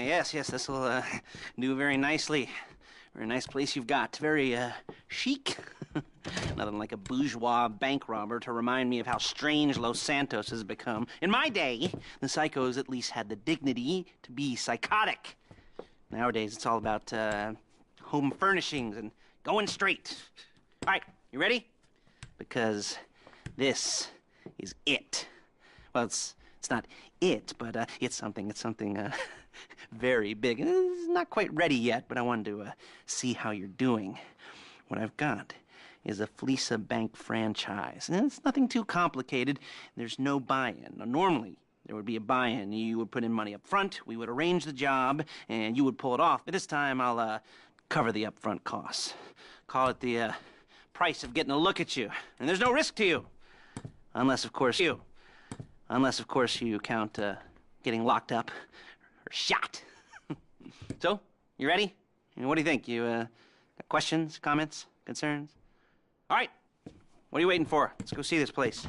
yes, this will do very nicely. Very nice place you've got. Very chic. Nothing like a bourgeois bank robber to remind me of how strange Los Santos has become. In my day, the psychos at least had the dignity to be psychotic. Nowadays, it's all about home furnishings and going straight. All right, you ready? Because this is it. Well, it's not it, but it's something very big. It's not quite ready yet, but I wanted to see how you're doing. What I've got is a Fleesa Bank franchise. And it's nothing too complicated. There's no buy-in. Now, normally, there would be a buy-in. You would put in money up front, we would arrange the job, and you would pull it off. But this time, I'll cover the upfront costs. Call it the price of getting a look at you. And there's no risk to you. Unless, of course, you count getting locked up or shot. So, you ready? What do you think? You got questions, comments, concerns? All right. What are you waiting for? Let's go see this place.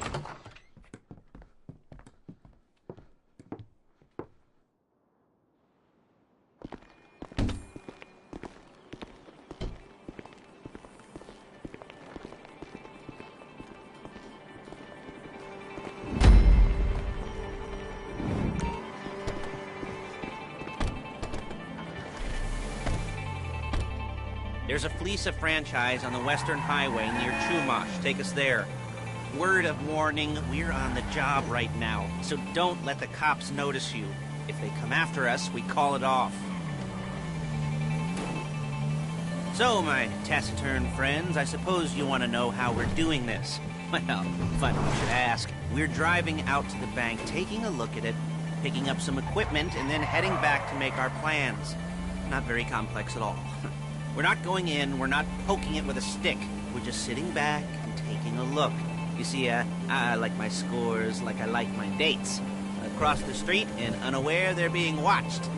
There's a Fleesa franchise on the Western Highway near Chumash. Take us there. Word of warning, we're on the job right now, so don't let the cops notice you. If they come after us, we call it off. So, my taciturn friends, I suppose you want to know how we're doing this. Well, funny you should ask. We're driving out to the bank, taking a look at it, picking up some equipment, and then heading back to make our plans. Not very complex at all. We're not going in, we're not poking it with a stick. We're just sitting back and taking a look. You see, I like my scores like I like my dates. Across the street and unaware they're being watched.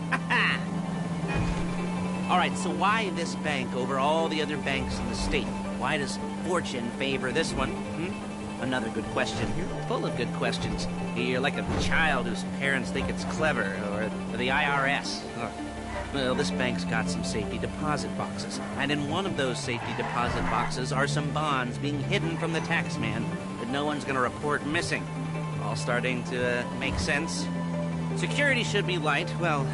All right, so why this bank over all the other banks in the state? Why does fortune favor this one? Another good question. You're full of good questions. You're like a child whose parents think it's clever, or the IRS. Well, this bank's got some safety deposit boxes, and in one of those safety deposit boxes are some bonds being hidden from the tax man that no one's gonna report missing. All starting to make sense? Security should be light, well,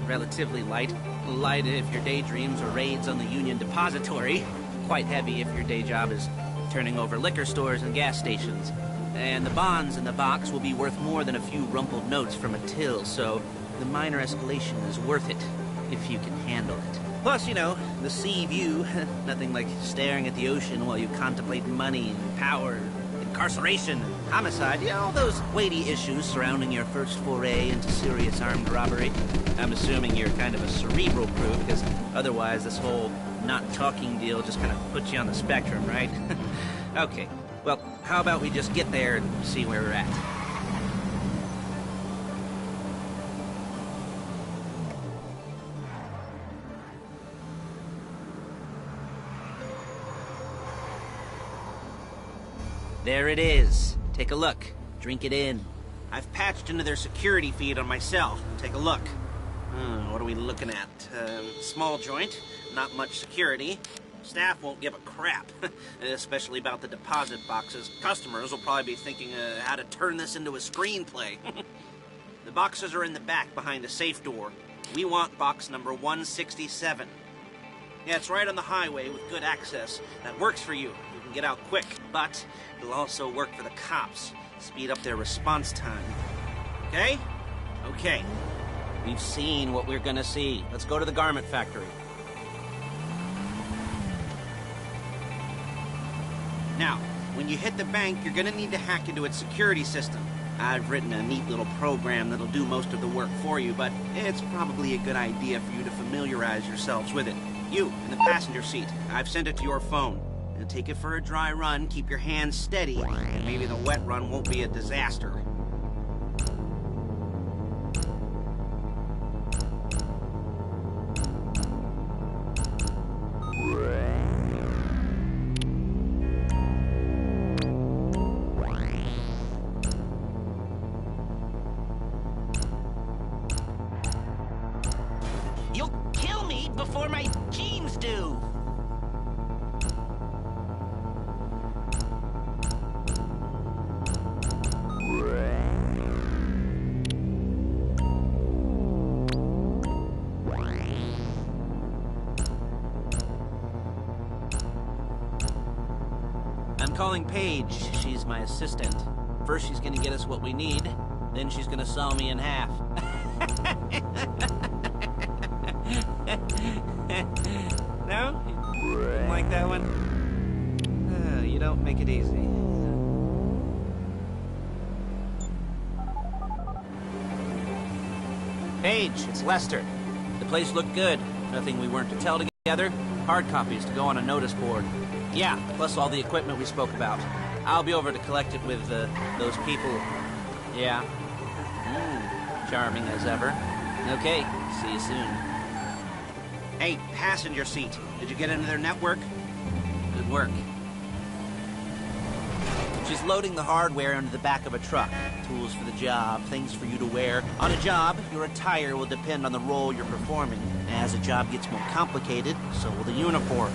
relatively light. Light if your daydreams are raids on the Union Depository. Quite heavy if your day job is turning over liquor stores and gas stations. And the bonds in the box will be worth more than a few rumpled notes from a till, so the minor escalation is worth it. If you can handle it. Plus, you know, the sea view. Nothing like staring at the ocean while you contemplate money and power, incarceration, and homicide. You know, all those weighty issues surrounding your first foray into serious armed robbery. I'm assuming you're kind of a cerebral crew, because otherwise this whole not talking deal just kind of puts you on the spectrum, right? Okay, well, how about we just get there and see where we're at? There it is. Take a look. Drink it in. I've patched into their security feed on my cell. Take a look. What are we looking at? Small joint, not much security. Staff won't give a crap, especially about the deposit boxes. Customers will probably be thinking how to turn this into a screenplay. The boxes are in the back behind a safe door. We want box number 167. Yeah, it's right on the highway with good access. That works for you. You can get out quick, but it'll also work for the cops. Speed up their response time. Okay? Okay. We've seen what we're gonna see. Let's go to the garment factory. Now, when you hit the bank, you're gonna need to hack into its security system. I've written a neat little program that'll do most of the work for you, but it's probably a good idea for you to familiarize yourselves with it. You, in the passenger seat, I've sent it to your phone. Now take it for a dry run, keep your hands steady, and maybe the wet run won't be a disaster. calling Paige. She's my assistant. First she's gonna get us what we need, then she's gonna saw me in half. No? You didn't like that one? You don't make it easy. Paige, it's Lester. The place looked good. Nothing we weren't to tell together. Hard copies to go on a notice board. Yeah, plus all the equipment we spoke about. I'll be over to collect it with those people. Yeah. Charming as ever. Okay, see you soon. Hey, passenger seat. Did you get into their network? Good work. She's loading the hardware into the back of a truck. Tools for the job, things for you to wear. On a job, your attire will depend on the role you're performing. As the job gets more complicated, so will the uniforms.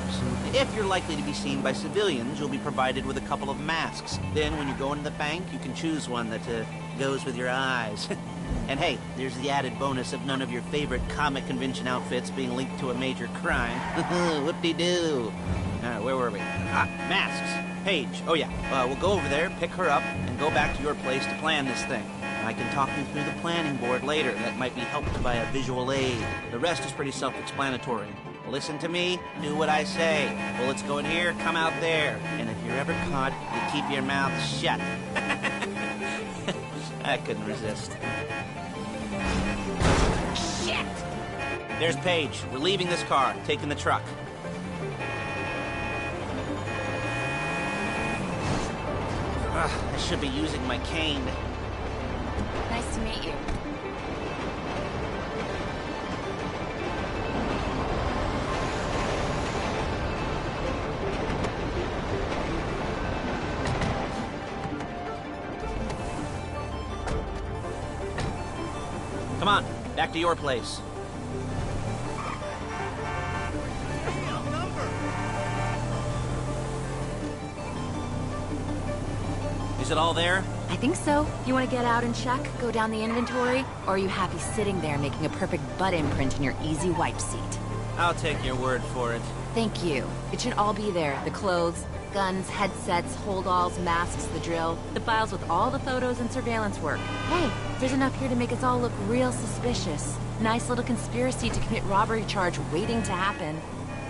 If you're likely to be seen by civilians, you'll be provided with a couple of masks. Then when you go into the bank, you can choose one that goes with your eyes. And hey, there's the added bonus of none of your favorite comic convention outfits being linked to a major crime. Whoop-de-doo. Where were we? Masks. Paige. Oh yeah, we'll go over there, pick her up, and go back to your place to plan this thing. I can talk you through the planning board later. That might be helped by a visual aid. The rest is pretty self-explanatory. Listen to me, do what I say. Bullets go in here, come out there. And if you're ever caught, you keep your mouth shut. I couldn't resist. Shit! There's Paige. We're leaving this car, taking the truck. I should be using my cane. Nice to meet you. Come on, back to your place. Is it all there? I think so. You want to get out and check, go down the inventory, or are you happy sitting there making a perfect butt imprint in your easy wipe seat? I'll take your word for it. Thank you. It should all be there. The clothes, guns, headsets, holdalls, masks, the drill, the files with all the photos and surveillance work. Hey, there's enough here to make us all look real suspicious. Nice little conspiracy to commit robbery charge waiting to happen.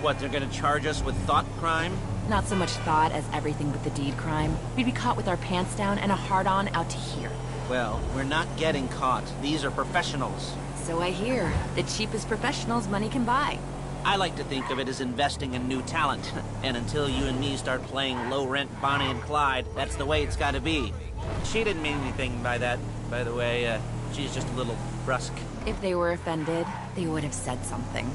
What, they're gonna charge us with thought crime? Not so much thought as everything but the deed crime. We'd be caught with our pants down and a hard-on out to here. Well, we're not getting caught. These are professionals. So I hear. The cheapest professionals money can buy. I like to think of it as investing in new talent. And until you and me start playing low-rent Bonnie and Clyde, that's the way it's gotta be. She didn't mean anything by that, by the way. She's just a little brusque. If they were offended, they would have said something.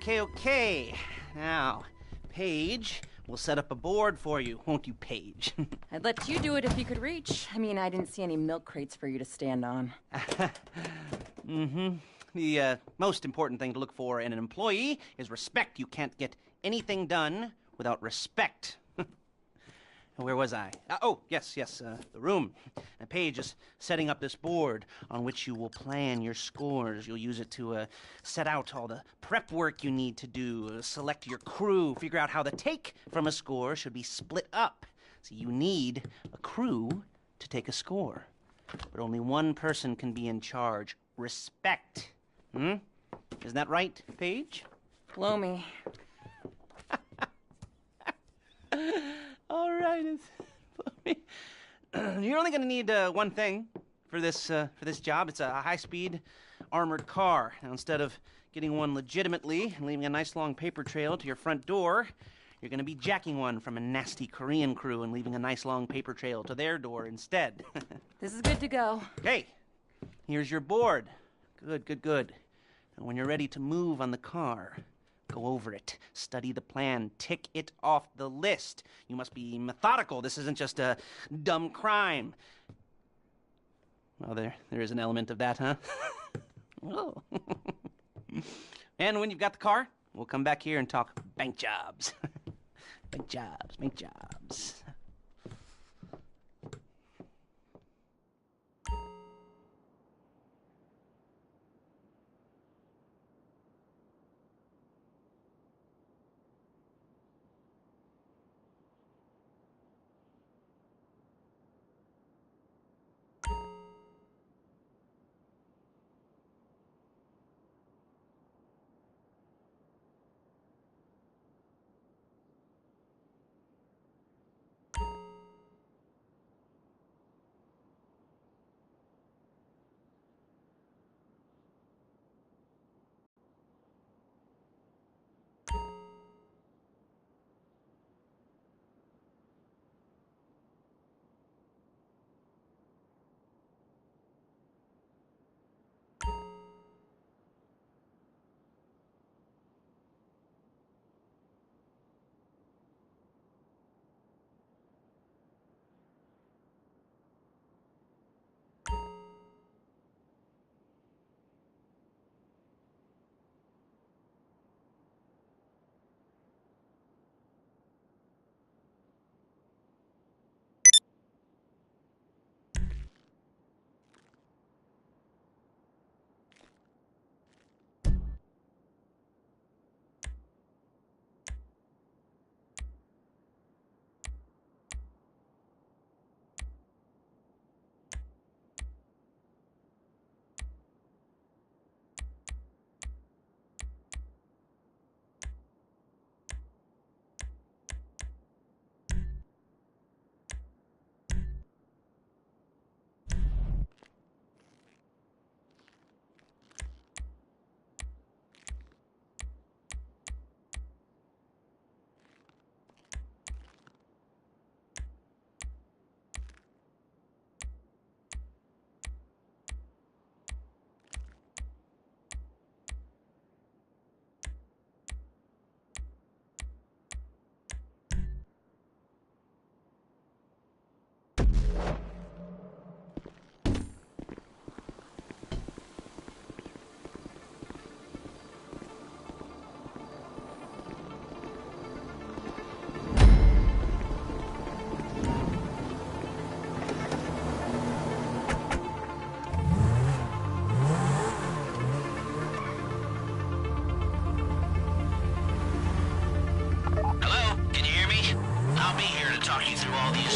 Okay. Now, Paige, we'll set up a board for you, won't you, Paige? I'd let you do it if you could reach. I mean, I didn't see any milk crates for you to stand on. The most important thing to look for in an employee is respect. You can't get anything done without respect. Where was I? Yes, the room. And Paige is setting up this board on which you will plan your scores. You'll use it to set out all the prep work you need to do, select your crew, figure out how the take from a score should be split up. So you need a crew to take a score. But only one person can be in charge. Respect. Isn't that right, Paige? Blow me. sinus. You're only going to need one thing for this job. It's a high-speed armored car. Now, instead of getting one legitimately and leaving a nice long paper trail to your front door, you're going to be jacking one from a nasty Korean crew and leaving a nice long paper trail to their door instead. This is good to go. Hey, here's your board. Good. And when you're ready to move on the car, go over it, study the plan, tick it off the list. You must be methodical. This isn't just a dumb crime. Well, there is an element of that, huh? Oh. And when you've got the car, we'll come back here and talk bank jobs. Bank jobs.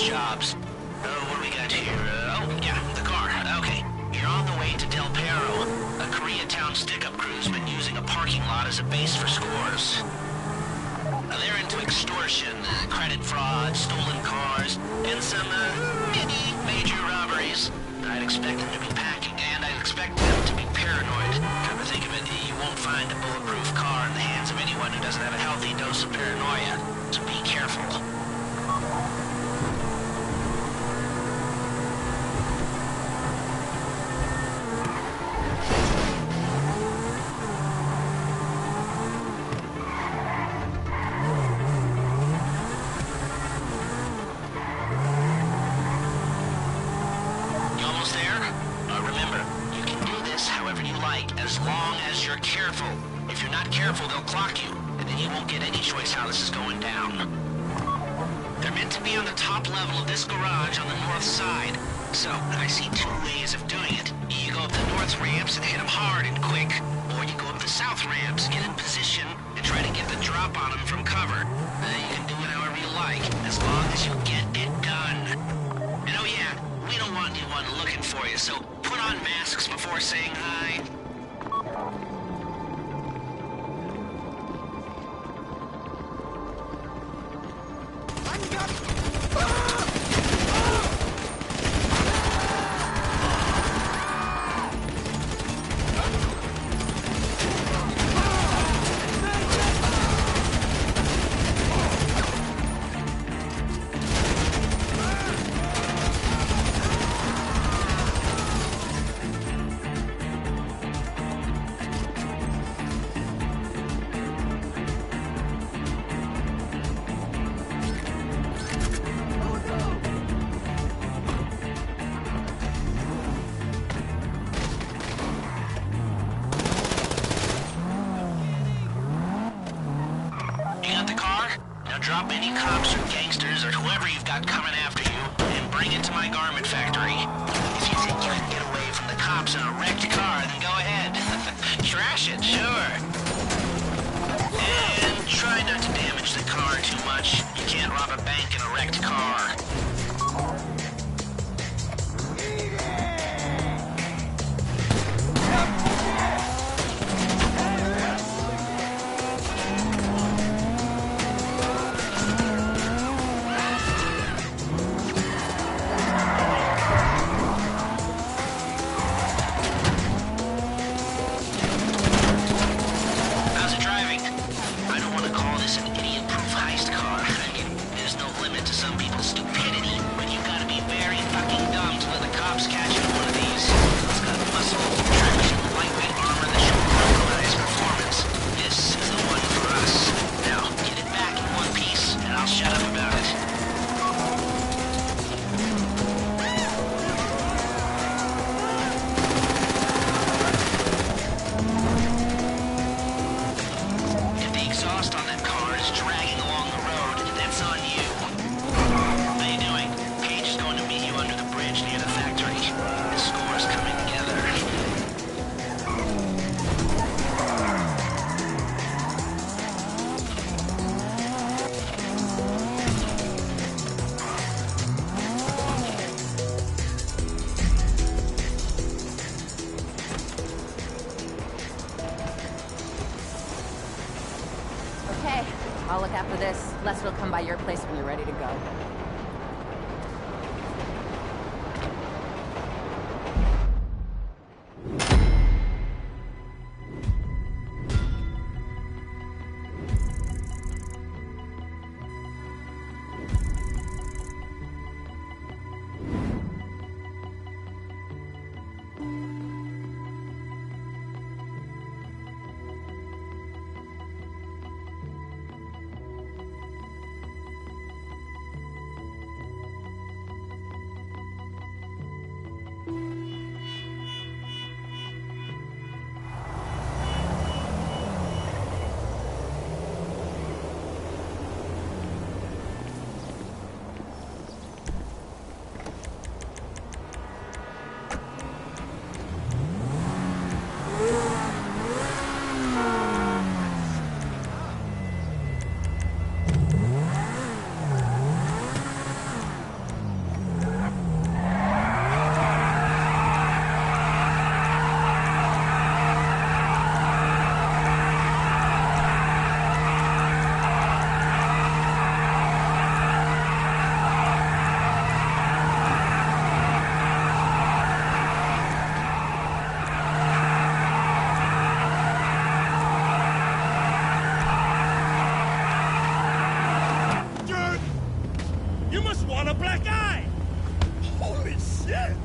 Jobs. What do we got here? The car. Okay. You're on the way to Del Perro. A Koreatown stick-up crew's been using a parking lot as a base for scores. They're into extortion, credit fraud, stolen cars, and some, major robberies. I'd expect them to be packing, and I'd expect them to be paranoid. Come to think of it, you won't find a bulletproof car in the hands of anyone who doesn't have a healthy dose of paranoia. So be careful. As long as you're careful. If you're not careful, they'll clock you, and then you won't get any choice how this is going down. They're meant to be on the top level of this garage on the north side. So, I see two ways of doing it. You go up the north ramps and hit them hard and quick, or you go up the south ramps, get in position, and try to get the drop on them from cover. You can do it however you like, as long as you get it done. And oh yeah, we don't want anyone looking for you, so put on masks before saying hi. Ah! any cops or gangsters or whoever you've got coming after you and bring it to my garment factory. If you think you can get away from the cops in a wrecked car, then go ahead. Trash it, sure. And try not to damage the car too much. You can't rob a bank in a wrecked car. Okay, I'll look after this. Les will come by your place when you're ready to go. You must want a black eye! Holy shit!